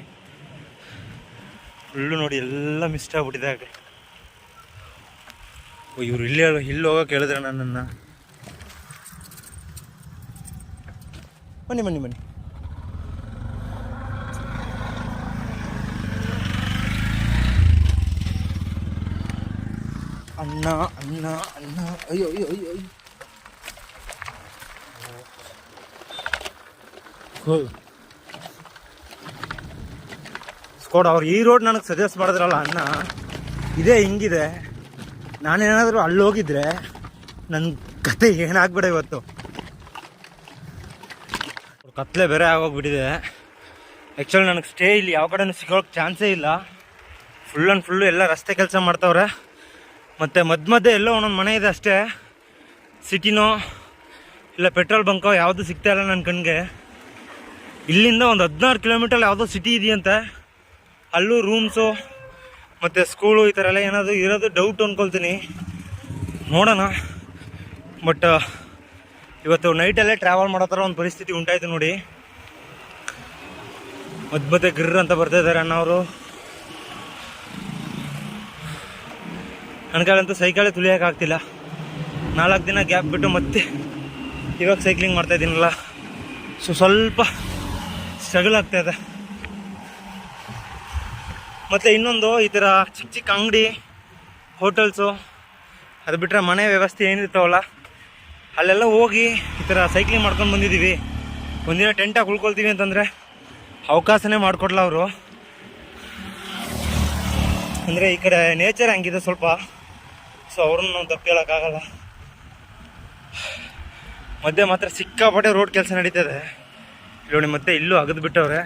ಫುಲ್ಲು ನೋಡಿ ಎಲ್ಲ ಮಿಸ್ಟ್ ಆಗ್ಬಿಟ್ಟಿದೆ. ಹಾಗೆ ಇವ್ರು ಇಲ್ಲಿ ಹೋಗೋಕೆ ಹೇಳಿದ್ರೆ ನನ್ನನ್ನು. ಬನ್ನಿ ಬನ್ನಿ ಬನ್ನಿ. ಅಣ್ಣ ಅಣ್ಣ ಅಣ್ಣ, ಅಯ್ಯೋ ಅಯ್ಯೋ ಅಯ್ಯೋ ಅಯ್ಯೋ. ಸ್ಕೋಡ್ ಅವ್ರು ಈ ರೋಡ್ ನನಗೆ ಸಜೆಸ್ಟ್ ಮಾಡಿದ್ರಲ್ಲ ಅಣ್ಣ, ಇದೇ ಹಿಂಗಿದೆ. ನಾನೇನಾದರೂ ಅಲ್ಲಿ ಹೋಗಿದ್ರೆ ನನ್ನ ಕತೆ ಏನಾಗ್ಬಿಡ ಇವತ್ತು. ಕತ್ಲೆ ಬೇರೆ ಆಗೋಗ್ಬಿಟ್ಟಿದೆ. ಆ್ಯಕ್ಚುಲಿ ನನಗೆ ಸ್ಟೇ ಇಲ್ಲಿ ಯಾವ ಕಡೆನೂ ಸಿಗೋಕ್ಕೆ ಚಾನ್ಸೇ ಇಲ್ಲ. ಫುಲ್ ಆ್ಯಂಡ್ ಫುಲ್ಲು ಎಲ್ಲ ರಸ್ತೆ ಕೆಲಸ ಮಾಡ್ತವ್ರೆ. ಮತ್ತು ಮಧ್ಯೆ ಎಲ್ಲೋ ಒಂದೊಂದು ಮನೆ ಇದೆ ಅಷ್ಟೇ. ಸಿಟಿನೋ ಇಲ್ಲ ಪೆಟ್ರೋಲ್ ಬಂಕೋ ಯಾವುದು ಸಿಗ್ತಾ ಇಲ್ಲ ನನ್ನ ಕಣ್ಣಿಗೆ. ಇಲ್ಲಿಂದ ಒಂದು 16 ಕಿಲೋಮೀಟರ್ ಯಾವುದೋ ಸಿಟಿ ಇದೆಯಂತೆ. ಅಲ್ಲೂ ರೂಮ್ಸು ಮತ್ತು ಸ್ಕೂಲು ಈ ಥರ ಎಲ್ಲ ಏನಾದರೂ ಇರೋದು ಡೌಟ್ ಅಂದ್ಕೊಳ್ತೀನಿ. ನೋಡೋಣ. ಬಟ್ ಇವತ್ತು ನೈಟಲ್ಲೇ ಟ್ರಾವೆಲ್ ಮಾಡೋ ಥರ ಒಂದು ಪರಿಸ್ಥಿತಿ ಉಂಟಾಯಿತು ನೋಡಿ. ಮಧ್ಯೆ ಗಿರ್ರ ಅಂತ ಬರ್ತಾ ಇದ್ದಾರೆ ಅಣ್ಣವರು. ನನಗಂತೂ ಸೈಕಲೇ ತುಳಿಯೋಕ್ಕಾಗ್ತಿಲ್ಲ. 4 ದಿನ ಗ್ಯಾಪ್ ಬಿಟ್ಟು ಮತ್ತೆ ಇವಾಗ ಸೈಕ್ಲಿಂಗ್ ಮಾಡ್ತಾಯಿದ್ದೀನಲ್ಲ, ಸೊ ಸ್ವಲ್ಪ ಸ್ಟ್ರಗಲ್ ಆಗ್ತಾಯಿದೆ. ಮತ್ತು ಇನ್ನೊಂದು ಈ ಥರ ಚಿಕ್ಕ ಚಿಕ್ಕ ಅಂಗಡಿ, ಹೋಟೆಲ್ಸು, ಅದು ಬಿಟ್ಟರೆ ಮನೆ ವ್ಯವಸ್ಥೆ ಏನಿರ್ತಾವಲ್ಲ ಅಲ್ಲೆಲ್ಲ ಹೋಗಿ ಈ ಥರ ಸೈಕ್ಲಿಂಗ್ ಮಾಡ್ಕೊಂಡು ಬಂದಿದ್ದೀವಿ. ಒಂದಿನ ಟೆಂಟಾಗಿ ಉಳ್ಕೊಳ್ತೀವಿ ಅಂತಂದರೆ ಅವಕಾಶನೇ ಮಾಡಿಕೊಡ್ಲ ಅವರು. ಅಂದರೆ ಈ ಕಡೆ ನೇಚರ್ ಹಂಗಿದೆ ಸ್ವಲ್ಪ. ಸೊ ಅವ್ರನ್ನ ನಾವು ತಪ್ಪು ಹೇಳೋಕ್ಕಾಗಲ್ಲ. ಮಧ್ಯೆ ಮಾತ್ರ ಸಿಕ್ಕಾಪಟ್ಟೆ ರೋಡ್ ಕೆಲಸ ನಡೀತದೆ ನೋಡಿ. ಮತ್ತೆ ಇಲ್ಲೂ ಅಗದು ಬಿಟ್ಟವ್ರೆ.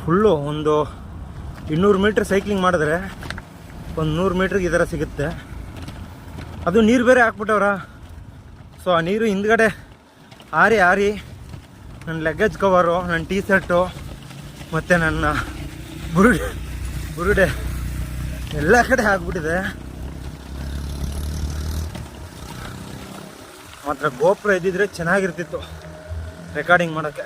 ಫುಲ್ಲು ಒಂದು 200 ಮೀಟ್ರ್ ಸೈಕ್ಲಿಂಗ್ ಮಾಡಿದ್ರೆ ಒಂದು 100 ಮೀಟ್ರಿಗೆ ಈ ಥರ ಸಿಗುತ್ತೆ. ಅದು ನೀರು ಬೇರೆ ಹಾಕ್ಬಿಟ್ಟವ್ರ. ಸೊ ಆ ನೀರು ಹಿಂದ್ಗಡೆ ಆರಿ ನನ್ನ ಲಗೇಜ್ ಕವರು, ನನ್ನ ಟೀ ಶರ್ಟು ಮತ್ತು ನನ್ನ ಬುರುಡೆ ಎಲ್ಲ ಕಡೆ ಆಗ್ಬಿಟ್ಟಿದೆ. ಮಾತ್ರ ಗೋಪುರ ಇದ್ದಿದ್ರೆ ಚೆನ್ನಾಗಿರ್ತಿತ್ತು ರೆಕಾರ್ಡಿಂಗ್ ಮಾಡೋಕ್ಕೆ.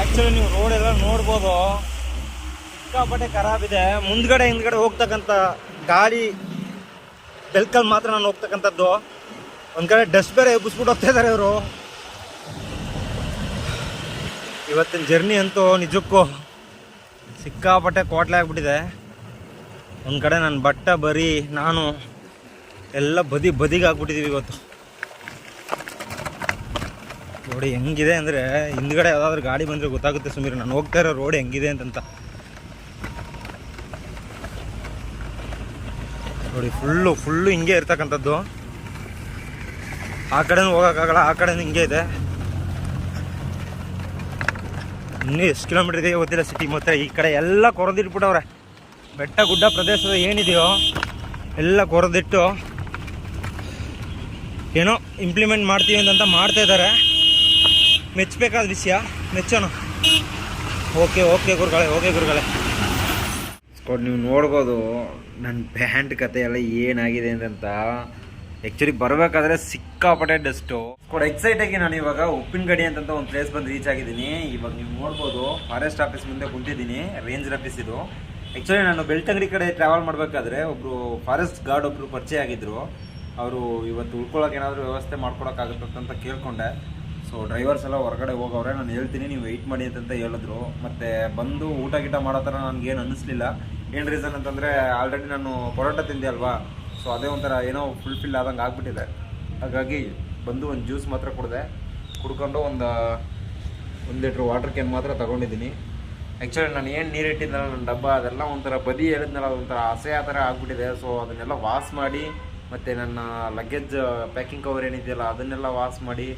ಆ್ಯಕ್ಚುಲಿ ನೀವು ರೋಡೆಲ್ಲ ನೋಡ್ಬೋದು, ಸಿಕ್ಕಾಪಟ್ಟೆ ಖರಾಬಿದೆ. ಮುಂದ್ಗಡೆ ಹಿಂದ್ಗಡೆ ಹೋಗ್ತಕ್ಕಂಥ ಗಾಡಿ ಬೆಲ್ಕಲ್ಲಿ ಮಾತ್ರ ನಾನು ಹೋಗ್ತಕ್ಕಂಥದ್ದು. ಒಂದು ಕಡೆ ಡಸ್ಟ್ ಬೇರೆ ಎಬ್ಬಿಸ್ಬಿಟ್ಟು ಹೋಗ್ತಾ ಇದ್ದಾರೆ ಇವರು. ಇವತ್ತಿನ ಜರ್ನಿ ಅಂತೂ ನಿಜಕ್ಕೂ ಸಿಕ್ಕಾಪಟ್ಟೆ ಕ್ವಾಟ್ಲೆ ಆಗಿಬಿಟ್ಟಿದೆ. ಒಂದು ಕಡೆ ನನ್ನ ಬಟ್ಟ ಬರೀ ನಾನು ಎಲ್ಲ ಬದಿಗೆ ಹಾಕ್ಬಿಟ್ಟಿದ್ದೀವಿ ಇವತ್ತು. ನೋಡಿ ಹೆಂಗಿದೆ ಅಂದರೆ ಹಿಂದ್ಗಡೆ ಯಾವುದಾದ್ರೂ ಗಾಡಿ ಬಂದರೆ ಗೊತ್ತಾಗುತ್ತೆ ಸುಮೀರ್ ನಾನು ಹೋಗ್ತಾ ಇರೋ ರೋಡ್ ಹೆಂಗಿದೆ ಅಂತಂತ. ನೋಡಿ ಫುಲ್ಲು ಹಿಂಗೆ ಇರ್ತಕ್ಕಂಥದ್ದು. ಆ ಕಡೆನೂ ಹೋಗೋಕ್ಕಾಗಲ್ಲ, ಆ ಕಡೆನೂ ಹಿಂಗೆ ಇದೆ. ಇನ್ನೂ ಎಷ್ಟು ಕಿಲೋಮೀಟರ್ ಇದೆ ಗೊತ್ತಿಲ್ಲ ಸಿಟಿ. ಮತ್ತು ಈ ಕಡೆ ಎಲ್ಲ ಕೊರೆದಿಟ್ಬಿಟ್ಟವ್ರೆ. ಬೆಟ್ಟ ಗುಡ್ಡ ಪ್ರದೇಶದ ಏನಿದೆಯೋ ಎಲ್ಲ ಕೊರೆದಿಟ್ಟು ಏನೋ ಇಂಪ್ಲಿಮೆಂಟ್ ಮಾಡ್ತೀವಿ ಅಂತ ಮಾಡ್ತಾ ಇದ್ದಾರೆ. ಮೆಚ್ಚಬೇಕಾದ ವಿಷಯ, ಮೆಚ್ಚೋಣ. ಓಕೆ ಗುರುಗಳೇ. ನೀವು ನೋಡ್ಬೋದು ನನ್ನ ಪ್ಯಾಂಟ್ ಕತೆ ಎಲ್ಲ ಏನಾಗಿದೆ ಅಂತ. ಆ್ಯಕ್ಚುಲಿ ಬರಬೇಕಾದ್ರೆ ಸಿಕ್ಕಾಪಟ್ಟೆ ಡಸ್ಟು. ಎಕ್ಸೈಟ್ ಆಗಿ ನಾನು ಇವಾಗ ಉಪ್ಪಿನಗಡಿ ಅಂತ ಒಂದು ಪ್ಲೇಸ್ ಬಂದು ರೀಚ್ ಆಗಿದ್ದೀನಿ. ಇವಾಗ ನೀವು ನೋಡ್ಬೋದು ಫಾರೆಸ್ಟ್ ಆಫೀಸ್ ಮುಂದೆ ಕುಂತಿದ್ದೀನಿ. ರೇಂಜರ್ ಆಫೀಸ್ ಇದು. ಆ್ಯಕ್ಚುಲಿ ನಾನು ಬೆಳ್ತಂಗಡಿ ಕಡೆ ಟ್ರಾವೆಲ್ ಮಾಡಬೇಕಾದ್ರೆ ಒಬ್ಬರು ಫಾರೆಸ್ಟ್ ಗಾರ್ಡ್ ಒಬ್ಬರು ಪರಿಚಯ ಆಗಿದ್ದರು. ಅವರು ಇವತ್ತು ಉಳ್ಕೊಳ್ಳೋಕೆ ಏನಾದರೂ ವ್ಯವಸ್ಥೆ ಮಾಡ್ಕೊಡೋಕ್ಕಾಗುತ್ತಂತ ಕೇಳ್ಕೊಂಡೆ. ಸೊ ಡ್ರೈವರ್ಸ್ ಎಲ್ಲ ಹೊರಗಡೆ ಹೋಗವ್ರೆ, ನಾನು ಹೇಳ್ತೀನಿ ನೀವು ವೆಯ್ಟ್ ಮಾಡಿ ಅಂತ ಹೇಳಿದ್ರು. ಮತ್ತು ಬಂದು ಊಟ ಮಾಡೋ ಥರ ನನಗೇನು ಅನ್ನಿಸ್ಲಿಲ್ಲ. ಏನು ರೀಸನ್ ಅಂತಂದರೆ ಆಲ್ರೆಡಿ ನಾನು ಪರೋಟ ತಿಂದೆ ಅಲ್ವಾ. ಸೊ ಅದೇ ಒಂಥರ ಏನೋ ಫುಲ್ಫಿಲ್ ಆದಂಗೆ ಆಗಿಬಿಟ್ಟಿದೆ. ಹಾಗಾಗಿ ಬಂದು ಒಂದು ಜ್ಯೂಸ್ ಮಾತ್ರ ಕುಡ್ಕೊಂಡು ಒಂದು ಲೀಟ್ರ್ ವಾಟರ್ ಕ್ಯಾನ್ ಮಾತ್ರ ತೊಗೊಂಡಿದ್ದೀನಿ. ಆ್ಯಕ್ಚುಲಿ ನಾನು ಏನು ನೀರು ಇಟ್ಟಿದ್ದಲ್ಲ ನನ್ನ ಡಬ್ಬ ಅದೆಲ್ಲ ಒಂಥರ ಬದಿ ಹೇಳಿದ್ನಲ್ಲ ಒಂಥರ ಹಸೆ ಆ ಥರ ಆಗಿಬಿಟ್ಟಿದೆ. ಸೊ ಅದನ್ನೆಲ್ಲ ವಾಶ್ ಮಾಡಿ, ಮತ್ತು ನನ್ನ ಲಗೇಜ್ ಪ್ಯಾಕಿಂಗ್ ಕವರ್ ಏನಿದೆಯಲ್ಲ ಅದನ್ನೆಲ್ಲ ವಾಶ್ ಮಾಡಿ,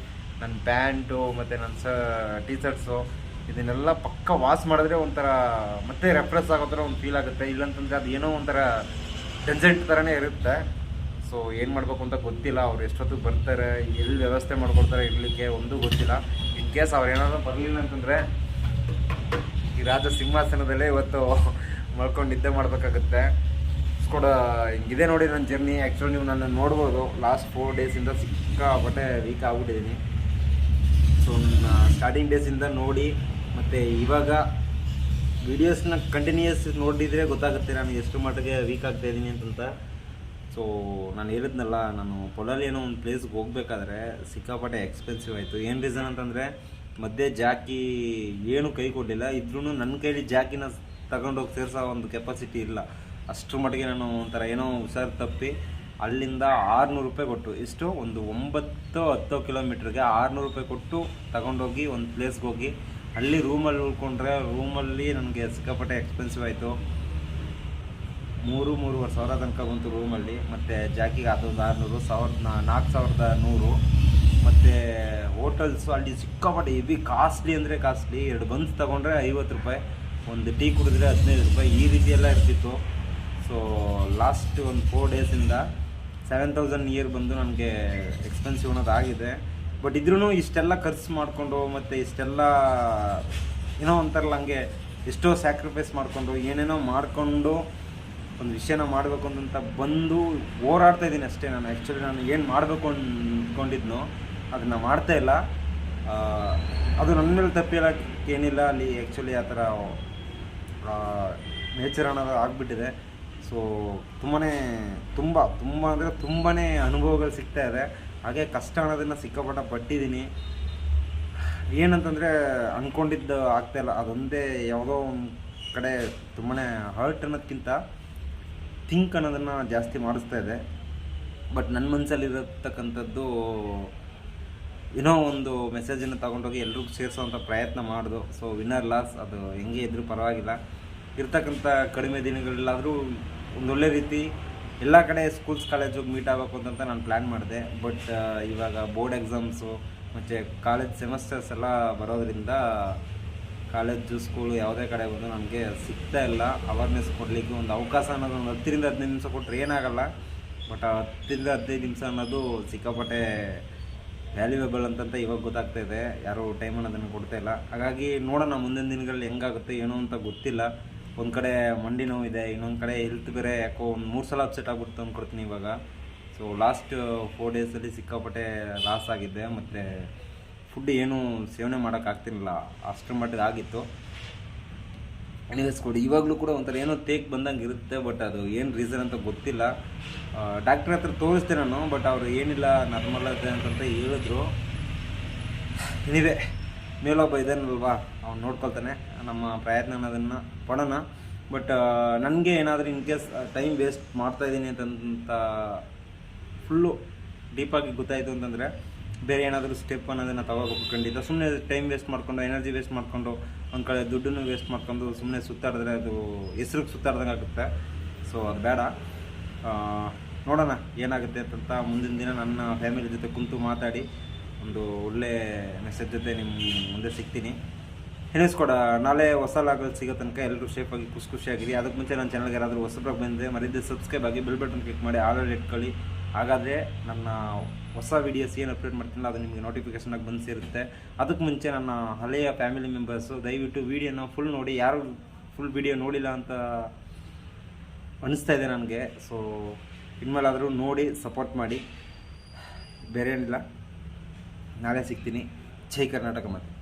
ನನ್ನ ಪ್ಯಾಂಟು ಮತ್ತು ನನ್ನ ಟೀ ಶರ್ಟ್ಸು ಇದನ್ನೆಲ್ಲ ಪಕ್ಕ ವಾಶ್ ಮಾಡಿದ್ರೆ ಒಂಥರ ಮತ್ತೆ ರೆಫ್ರೆಶ್ ಆಗೋ ಥರ ಒಂದು ಫೀಲ್ ಆಗುತ್ತೆ. ಇಲ್ಲಂತಂದರೆ ಅದು ಏನೋ ಒಂಥರ ಡೆಸರ್ಟ್ ಥರನೇ ಇರುತ್ತೆ. ಸೊ ಏನು ಮಾಡಬೇಕು ಅಂತ ಗೊತ್ತಿಲ್ಲ. ಅವ್ರು ಎಷ್ಟೊತ್ತಿಗೆ ಬರ್ತಾರೆ, ಎಲ್ಲಿ ವ್ಯವಸ್ಥೆ ಮಾಡ್ಕೊಡ್ತಾರೆ ಇರಲಿಕ್ಕೆ ಒಂದು ಗೊತ್ತಿಲ್ಲ. ಇನ್ ಕೇಸ್ ಅವ್ರು ಏನಾದರೂ ಬರಲಿಲ್ಲ ಅಂತಂದರೆ ಈ ರಾಜ ಸಿಂಹಾಸನದಲ್ಲೇ ಇವತ್ತು ಮಲ್ಕೊಂಡು ನಿದ್ದೆ ಮಾಡಬೇಕಾಗುತ್ತೆ. ಕೂಡ ಹಿಂಗಿದೆ ನೋಡಿ ನನ್ನ ಜರ್ನಿ. ಆ್ಯಕ್ಚುಲಿ ನೀವು ನನ್ನ ನೋಡ್ಬೋದು ಲಾಸ್ಟ್ 4 ಡೇಸಿಂದ ಸಿಕ್ಕಾಪಟ್ಟೆ ವೀಕ್ ಆಗ್ಬಿಟ್ಟಿದ್ದೀನಿ. ಸೊ ನನ್ನ ಸ್ಟಾರ್ಟಿಂಗ್ ಡೇಸಿಂದ ನೋಡಿ ಮತ್ತು ಇವಾಗ ವೀಡಿಯೋಸ್ನ ಕಂಟಿನ್ಯೂಸ್ ನೋಡಿದರೆ ಗೊತ್ತಾಗುತ್ತೆ ನಾನು ಎಷ್ಟು ಮಟ್ಟಿಗೆ ವೀಕ್ ಆಗ್ತಾಯಿದ್ದೀನಿ ಅಂತಂತ. ಸೊ ನಾನು ಹೇಳಿದ್ನಲ್ಲ, ನಾನು ಪೊಲಲ್ಲಿ ಏನೋ ಒಂದು ಪ್ಲೇಸ್ಗೆ ಹೋಗಬೇಕಾದ್ರೆ ಸಿಕ್ಕಾಪಟ್ಟೆ ಎಕ್ಸ್ಪೆನ್ಸಿವ್ ಆಯಿತು. ಏನು ರೀಸನ್ ಅಂತಂದರೆ ಮಧ್ಯೆ ಜಾಕಿ ಏನು ಕೈ ಕೊಡಲಿಲ್ಲ. ಇದ್ರೂ ನನ್ನ ಕೈಲಿ ಜಾಕಿನ ತಗೊಂಡೋಗಿ ಸೇರಿಸೋ ಒಂದು ಕೆಪಾಸಿಟಿ ಇಲ್ಲ. ಅಷ್ಟರ ಮಟ್ಟಿಗೆ ನಾನು ಒಂಥರ ಏನೋ ಹುಷಾರು ತಪ್ಪಿ ಅಲ್ಲಿಂದ 600 ರೂಪಾಯಿ ಕೊಟ್ಟು, ಇಷ್ಟು ಒಂದು 9-10 ಕಿಲೋಮೀಟ್ರಿಗೆ 600 ರೂಪಾಯಿ ಕೊಟ್ಟು ತಗೊಂಡೋಗಿ ಒಂದು ಪ್ಲೇಸ್ಗೆ ಹೋಗಿ ಅಲ್ಲಿ ರೂಮಲ್ಲಿ ಉಳ್ಕೊಂಡ್ರೆ ರೂಮಲ್ಲಿ ನನಗೆ ಸಿಕ್ಕಾಪಟ್ಟೆ ಎಕ್ಸ್ಪೆನ್ಸಿವ್ ಆಯಿತು. 3-3.5 ಸಾವಿರ ತನಕ ಬಂತು ರೂಮಲ್ಲಿ. ಮತ್ತು ಜಾಕಿಗೆ ಅದೊಂದು 600, 4,100. ಮತ್ತು ಹೋಟೆಲ್ಸು ಅಲ್ಲಿ ಸಿಕ್ಕಾಪಟ್ಟೆ ಹೆವಿ ಕಾಸ್ಟ್ಲಿ ಅಂದರೆ ಕಾಸ್ಟ್ಲಿ. 2 ಬನ್ಸ್ ತೊಗೊಂಡ್ರೆ 50 ರೂಪಾಯಿ, ಒಂದು ಟೀ ಕುಡಿದ್ರೆ 15 ರೂಪಾಯಿ, ಈ ರೀತಿಯೆಲ್ಲ ಇರ್ತಿತ್ತು. ಸೊ ಲಾಸ್ಟ್ ಒಂದು 4 ಡೇಸಿಂದ 7,000 ನಿಯರ್ ಬಂದು ನನಗೆ ಎಕ್ಸ್ಪೆನ್ಸಿವ್ ಅನ್ನೋದಾಗಿದೆ. ಬಟ್ ಇದ್ರೂ ಇಷ್ಟೆಲ್ಲ ಖರ್ಚು ಮಾಡಿಕೊಂಡು ಮತ್ತು ಇಷ್ಟೆಲ್ಲ ಏನೋ ಒಂಥರಲ್ಲ ಹಂಗೆ ಎಷ್ಟೋ ಸ್ಯಾಕ್ರಿಫೈಸ್ ಮಾಡಿಕೊಂಡು ಏನೇನೋ ಮಾಡಿಕೊಂಡು ಒಂದು ವಿಷಯನ ಮಾಡಬೇಕು ಅಂತ ಬಂದು ಹೋರಾಡ್ತಾ ಇದ್ದೀನಿ ಅಷ್ಟೇ. ನಾನು ಆ್ಯಕ್ಚುಲಿ ನಾನು ಏನು ಮಾಡಬೇಕು ಅಂದ್ಕೊಂಡಿದ್ನೋ ಅದನ್ನು ಮಾಡ್ತಾಯಿಲ್ಲ. ಅದು ನನ್ನ ಮೇಲೆ ತಪ್ಪಿರೋಕ್ಕೇನಿಲ್ಲ. ಅಲ್ಲಿ ಆ್ಯಕ್ಚುಲಿ ಆ ಥರ ನೇಚರ್ ಅನ್ನೋದು ಆಗಿಬಿಟ್ಟಿದೆ. ಸೊ ತುಂಬ ಅಂದರೆ ತುಂಬಾ ಅನುಭವಗಳು ಸಿಗ್ತಾ ಇದೆ. ಹಾಗೆ ಕಷ್ಟ ಅನ್ನೋದನ್ನು ಸಿಕ್ಕಾಪಟ್ಟೆ ಪಟ್ಟಿದ್ದೀನಿ. ಏನಂತಂದರೆ ಅಂದ್ಕೊಂಡಿದ್ದು ಆಗ್ತಾಯಿಲ್ಲ. ಅದೊಂದೇ ಯಾವುದೋ ಒಂದು ಕಡೆ ತುಂಬಾ ಹರ್ಟ್ ಅನ್ನೋದಕ್ಕಿಂತ ಥಿಂಕ್ ಅನ್ನೋದನ್ನು ಜಾಸ್ತಿ ಮಾಡಿಸ್ತಾ ಇದೆ. ಬಟ್ ನನ್ನ ಮನಸ್ಸಲ್ಲಿರತಕ್ಕಂಥದ್ದು ಏನೋ ಒಂದು ಮೆಸೇಜನ್ನು ತೊಗೊಂಡೋಗಿ ಎಲ್ರಿಗೂ ಸೇರಿಸೋವಂಥ ಪ್ರಯತ್ನ ಮಾಡಿದು. ಸೊ ವಿನ್ನರ್ ಲಾಸ್ ಅದು ಹೆಂಗೆ ಇದ್ರೂ ಪರವಾಗಿಲ್ಲ. ಇರ್ತಕ್ಕಂಥ ಕಡಿಮೆ ದಿನಗಳಲ್ಲಾದರೂ ಒಂದೊಳ್ಳೆ ರೀತಿ ಎಲ್ಲ ಕಡೆ ಸ್ಕೂಲ್ಸ್ ಕಾಲೇಜಿಗೆ ಮೀಟ್ ಆಗಬೇಕು ಅಂತ ನಾನು ಪ್ಲ್ಯಾನ್ ಮಾಡಿದೆ. ಬಟ್ ಇವಾಗ ಬೋರ್ಡ್ ಎಕ್ಸಾಮ್ಸು ಮತ್ತು ಕಾಲೇಜ್ ಸೆಮಿಸ್ಟರ್ಸ್ ಎಲ್ಲ ಬರೋದ್ರಿಂದ ಕಾಲೇಜು ಸ್ಕೂಲು ಯಾವುದೇ ಕಡೆ ಬಂದು ನನಗೆ ಸಿಗ್ತಾ ಇಲ್ಲ. ಅವೇರ್ನೆಸ್ ಕೊಡಲಿಕ್ಕೆ ಒಂದು ಅವಕಾಶ ಅನ್ನೋದು ಒಂದು 10-15 ನಿಮಿಷ ಕೊಟ್ಟರೆ ಏನಾಗಲ್ಲ. ಬಟ್ 10-15 ನಿಮಿಷ ಅನ್ನೋದು ಸಿಕ್ಕಾಪಟ್ಟೆ ವ್ಯಾಲ್ಯೂಯೇಬಲ್ ಅಂತಂತ ಇವಾಗ ಗೊತ್ತಾಗ್ತಾ ಇದೆ. ಯಾರೂ ಟೈಮ್ ಅನ್ನೋದನ್ನು ಕೊಡ್ತಾ ಇಲ್ಲ. ಹಾಗಾಗಿ ನೋಡೋಣ ಮುಂದಿನ ದಿನಗಳಲ್ಲಿ ಹೆಂಗಾಗುತ್ತೆ ಏನೋ ಅಂತ ಗೊತ್ತಿಲ್ಲ. ಒಂದು ಕಡೆ ಮಂಡಿ ನೋವಿದೆ, ಇನ್ನೊಂದು ಕಡೆ ಹೆಲ್ತ್ ಬೇರೆ ಯಾಕೋ ಒಂದು 3 ಸಲ ಅಪ್ಸೆಟ್ ಆಗ್ಬಿಡ್ತು ಅಂದ್ಕೊಡ್ತೀನಿ ಇವಾಗ. ಸೊ ಲಾಸ್ಟ್ 4 ಡೇಸಲ್ಲಿ ಸಿಕ್ಕಾಪಟ್ಟೆ ಲಾಸ್ ಆಗಿದ್ದೆ. ಮತ್ತು ಫುಡ್ ಏನೂ ಸೇವನೆ ಮಾಡೋಕ್ಕಾಗ್ತಿರಲಿಲ್ಲ, ಅಷ್ಟರ ಮಟ್ಟಿಗೆ ಆಗಿತ್ತು. ಎನಿವೇಸ್ ಕೊಡಿ ಇವಾಗಲೂ ಕೂಡ ಒಂಥರ ಏನೋ ತೇಕ್ ಬಂದಂಗೆ ಇರುತ್ತೆ. ಬಟ್ ಅದು ಏನು ರೀಸನ್ ಅಂತ ಗೊತ್ತಿಲ್ಲ. ಡಾಕ್ಟ್ರ್ ಹತ್ರ ತೋರಿಸ್ದೆ ನಾನು. ಬಟ್ ಅವರು ಏನಿಲ್ಲ ನಾರ್ಮಲ್ ಇದೆ ಅಂತಂತ ಹೇಳಿದ್ರು. ಎನಿವೆ ಮೇಲೊಬ್ಬ ಇದ್ದಾನಲ್ವಾ ಅವ್ನು ನೋಡ್ಕೊಳ್ತಾನೆ. ನಮ್ಮ ಪ್ರಯತ್ನ ಅನ್ನೋದನ್ನು ಪಡೋಣ.
ಬಟ್ ನನಗೆ ಏನಾದರೂ ಇನ್ ಕೇಸ್ ಟೈಮ್ ವೇಸ್ಟ್ ಮಾಡ್ತಾಯಿದ್ದೀನಿ ಅಂತ ಫುಲ್ಲು ಡೀಪಾಗಿ ಗೊತ್ತಾಯಿತು ಅಂತಂದರೆ ಬೇರೆ ಏನಾದರೂ ಸ್ಟೆಪ್ ಅನ್ನೋದನ್ನು ತಗೋಬೇಕು ಖಂಡಿತ. ಸುಮ್ಮನೆ ಟೈಮ್ ವೇಸ್ಟ್ ಮಾಡಿಕೊಂಡು ಎನರ್ಜಿ ವೇಸ್ಟ್ ಮಾಡಿಕೊಂಡು ಒಂದು ಕಡೆ ದುಡ್ಡನ್ನು ವೇಸ್ಟ್ ಮಾಡ್ಕೊಂಡು ಸುಮ್ಮನೆ ಸುತ್ತಾಡಿದ್ರೆ ಅದು ಹೆಸ್ರಿಗೆ ಸುತ್ತಾಡ್ದಂಗೆ ಆಗುತ್ತೆ. ಸೊ ಅದು ಬೇಡ. ನೋಡೋಣ ಏನಾಗುತ್ತೆ ಅಂತ. ಮುಂದಿನ ದಿನ ನನ್ನ ಫ್ಯಾಮಿಲಿ ಜೊತೆ ಕುಂತು ಮಾತಾಡಿ ಒಂದು ಒಳ್ಳೆ ಮೆಸೇಜ್ ಜೊತೆ ನಿಮ್ಮ ಮುಂದೆ ಸಿಗ್ತೀನಿ. ಹೇಳಿಸ್ಕೊಡ ನಾಳೆ ಹೊಸ ಲಾಗಲ್ಲಿ ಸಿಗೋ ತನಕ ಎಲ್ಲರೂ ಸೇಫಾಗಿ ಖುಷಿಯಾಗಿರಿ. ಅದಕ್ಕೆ ಮುಂಚೆ ನನ್ನ ಚಾನಲ್ಗೆ ಯಾರಾದರೂ ಹೊಸಬ್ರಾಗಿ ಬಂದರೆ ಮರಿದೇ ಸಬ್ಸ್ಕ್ರೈಬ್ ಆಗಿ ಬೆಲ್ ಬಟನ್ ಕ್ಲಿಕ್ ಮಾಡಿ ಆಲ್ರೆಡಿ ಇಟ್ಕೊಳ್ಳಿ. ಹಾಗಾದರೆ ನನ್ನ ಹೊಸ ವೀಡಿಯೋಸ್ ಏನು ಅಪ್ಲೋಡ್ ಮಾಡ್ತೀನಲ್ಲ ಅದು ನಿಮಗೆ ನೋಟಿಫಿಕೇಷನಾಗಿ ಬಂದು ಸೇರುತ್ತೆ. ಅದಕ್ಕೆ ಮುಂಚೆ ನನ್ನ ಹಳೆಯ ಫ್ಯಾಮಿಲಿ ಮೆಂಬರ್ಸು ದಯವಿಟ್ಟು ವೀಡಿಯೋನ ಫುಲ್ ನೋಡಿ. ಯಾರು ಫುಲ್ ವೀಡಿಯೋ ನೋಡಿಲ್ಲ ಅಂತ ಅನಿಸ್ತಾ ಇದೆ ನನಗೆ. ಸೊ ಇನ್ಮೇಲಾದರೂ ನೋಡಿ ಸಪೋರ್ಟ್ ಮಾಡಿ. ಬೇರೆ ಏನಿಲ್ಲ, ನಾಳೆ ಸಿಗ್ತೀನಿ. ಜೈ ಕರ್ನಾಟಕ ಮತ್ತೆ.